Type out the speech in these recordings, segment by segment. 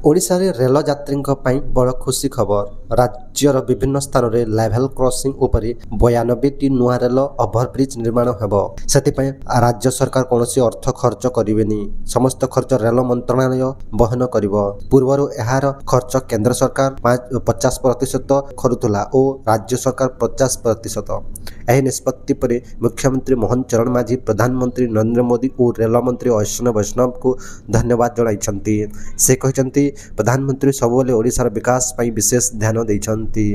ओडिशा रे रेल यात्रींक ପାଇଁ बड़ खुशी खबर। राज्यर विभिन्न स्थान रे लेवल क्रॉसिंग उपरि 92टी नुआ रेल ओभरब्रिज निर्माण हेबो। सेतिपై राज्य सरकार कोनोसी अर्थ खर्च करिवेनी। समस्त खर्च रेल मंत्रालय वहन करिवो। पूर्वरु एहार खर्च केंद्र सरकार 50% करुतुला ओ राज्य सरकार 50%। एही निष्पत्ति पर मुख्यमंत्री मोहन चरण माझी, प्रधानमंत्री नरेंद्र मोदी और रेल मंत्री अश्विनी वैष्णव को धन्यवाद जणाइछंती। से कहिसंती प्रधानमंत्री सबले ओडिशार विकास पई विशेष ध्यान दैछंती।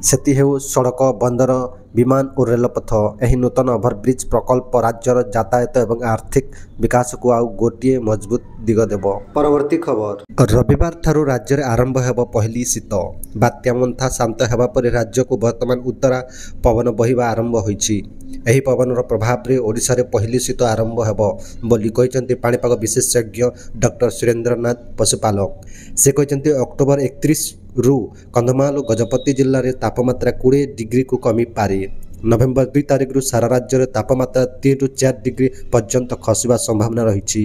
सेति हेउ सड़क, बंदर, विमान और रेलपथ। एही नूतन ओभरब्रिज प्रकल्प राज्यर यातायात एवं आर्थिक विकास को आउ गोटिए मजबूत दिग देव। परवर्ती खबर। रविवार ठारू राज्य आरंभ हेब पहली शीत। बात्या मंथा शांत हेबा पर राज्य को वर्तमान उत्तरा पवन बहिबा आरंभ होईछि। एही पवनर प्रभाव रे ओडिशा रे पहली शीत आरंभ हेब बोली कहिसंती पाणीपाग विशेषज्ञ डॉक्टर सुरेंद्रनाथ पशुपालक। से कहिसंती अक्टोबर 31 रु कंधमाल गजपति जिल्ला रे तापमात्रा 20 डिग्री को कमी पारे। नवेम्बर 2 तारिख रु सारा राज्य रे तापमात्रा 3 रु 4 डिग्री पर्यंत खसिबा संभावना रहिछि।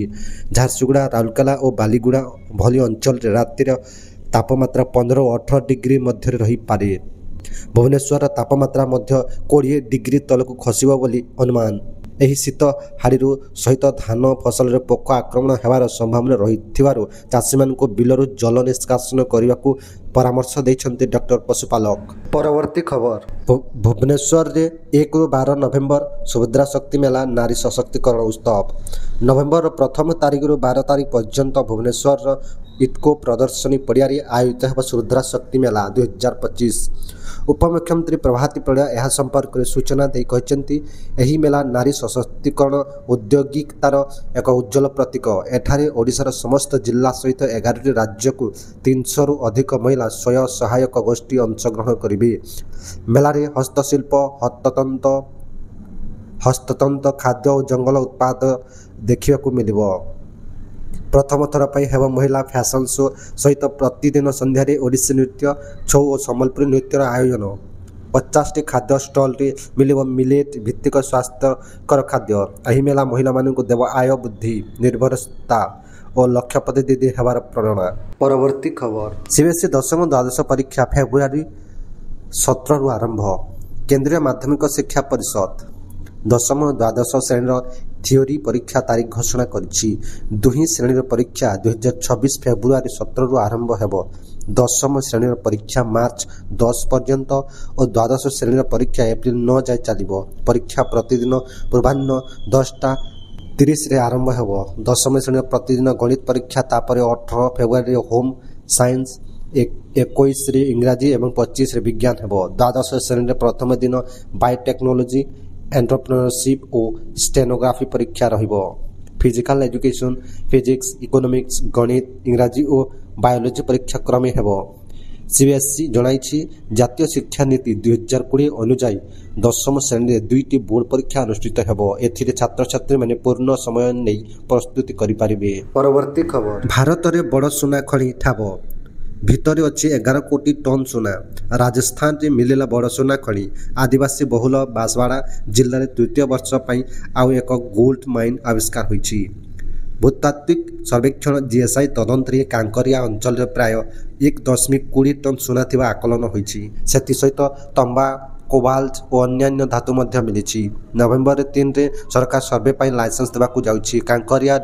झारसुगुड़ा, राउरकेला और बालीगुड़ा भली अंचल रे रातिर तापमात्रा 15 और 18 डिग्री मध्य रही पारे। भुवनेश्वर तापमात्रा मध्य 20 डिग्री तलक खसिबो बोली अनुमान। एही शीत हाड़ीरू सहित धान फसल रे पोक आक्रमण हेबार संभावना रहिथिबारु चाषी मानकु बिलरु जल निष्कासन करिवाकु परामर्श दैछन्ते डॉक्टर पशुपालक। परवर्ती खबर। भुवनेश्वर रे 1 रु 12 नवेम्बर सुभद्रा शक्ति मेला नारी सशक्तिकरण उत्सव। नवेम्बर प्रथम तारिख रु 12 तारिख पर्यंत भुवनेश्वर इटको प्रदर्शनी पड़िया आयोजित हेब सुभद्रा शक्ति मेला 2025। उपमुख्यमंत्री प्रभाती परिड़ा यह संपर्क में सूचना दे कहते एही मेला नारी सशक्तिकरण औद्योगिकतार एक उज्जवल प्रतीक। एठारे ओडिशार समस्त जिला सहित 11टी राज्य को 300 रु अधिक महिला स्वयं सहायक गोष्ठी अंशग्रहण करेंगे। मेलारे हस्तशिल्प, हस्ततंत्र, खाद्य और जंगल उत्पाद देखा मिलिबो। प्रथम थर पर हेब महिला फैशन शो सहित प्रतिदिन संध्यारे ओडिसी नृत्य, छौ और सम्बलपुरी नृत्यर आयोजन। 50टी खाद्य स्टल रे मिलिबो मिलेट भित्तिक स्वास्थ्यकर खाद्य। एही मेला महिला मानकु देव आय बुद्धि, निर्भरता और लक्ष्यपति दीदी हेबार प्रेरणा। परवर्ती खबर। सीबीएसई 10वीं द्वादश परीक्षा फेब्रुआरी 17 रु आरंभ। केंद्रीय माध्यमिक शिक्षा परिषद 10वीं और द्वादश श्रेणी थियोरी परीक्षा तारीख घोषणा करिछि। दुही श्रेणी परीक्षा 2026 फेब्रुआरी 17 रु आरंभ हेब। 10वीं श्रेणी परीक्षा मार्च 10 पर्यंत और द्वादश श्रेणी परीक्षा एप्रिल 9 जाए चलिबो। परीक्षा प्रतिदिन पूर्वाह्न 10:30 रे आरंभ हेब। 10वीं श्रेणी प्रतिदिन गणित परीक्षा तापर 18 फेब्रुआरी होम साइंस, 21 रे इंग्राजी एवं 25 रे विज्ञान हेब। द्वादश श्रेणी प्रथम दिन बायोटेक्नोलॉजी, एंटरप्रेन्योरशिप और स्टेनोग्राफी परीक्षा रहिबो। फिजिकल एजुकेशन, फिजिक्स, इकोनॉमिक्स, गणित, इंग्राजी और बायोलॉजी परीक्षा क्रमे हेबो। सीबीएसई जणाइछि जातीय शिक्षा नीति 2020 अनुसार 10वीं श्रेणी 2टी बोर्ड परीक्षा अनुष्ठित हेबो। एथिरे छात्र छात्री माने पूर्ण समय नै प्रस्तुति करि पारिबे। परवर्ती खबर। भारत रे बड़ सुना खणी ठाबो भितरे अच्छी 11 कोटी टन सुना। राजस्थान रे मिलेला बड़ सुना खणी। आदिवासी बहुल बांसवाड़ा जिले में तृतीय वर्ष पर आउ एक गोल्ड माइन आविष्कार होईछि। भूतात्विक सर्वेक्षण जीएसआई तदंत कांकरिया अंचल रे प्राय 1.20 टन सुना थिबा आकलन होईछि। सेति सहित तंबा, कोबाल्ट और अन्य धातु मध्य मिलिछि। नवेम्बर 3 रे सरकार सर्वे पर लाइसेंस देबाकू जाउछि। कांकरिया,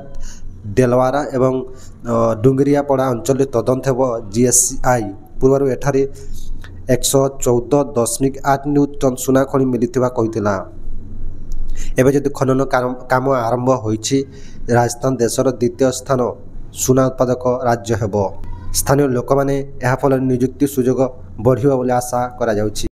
डेलवारा एवं डुंगरियापड़ा अंचल तदंत हेब जीएसआई। पूर्व एठारे 114.8 न्यूटन सुना खଣି मिलिथिबा कहिथिला। एबे जदि खनन काम आरंभ होईछि, राजस्थान देशर द्वितीय स्थान सुना उत्पादक राज्य हेब। स्थानीय लोक माने एहा फल नियुक्ति सुयोग बढ़िबा बोली आशा करा जाउछि।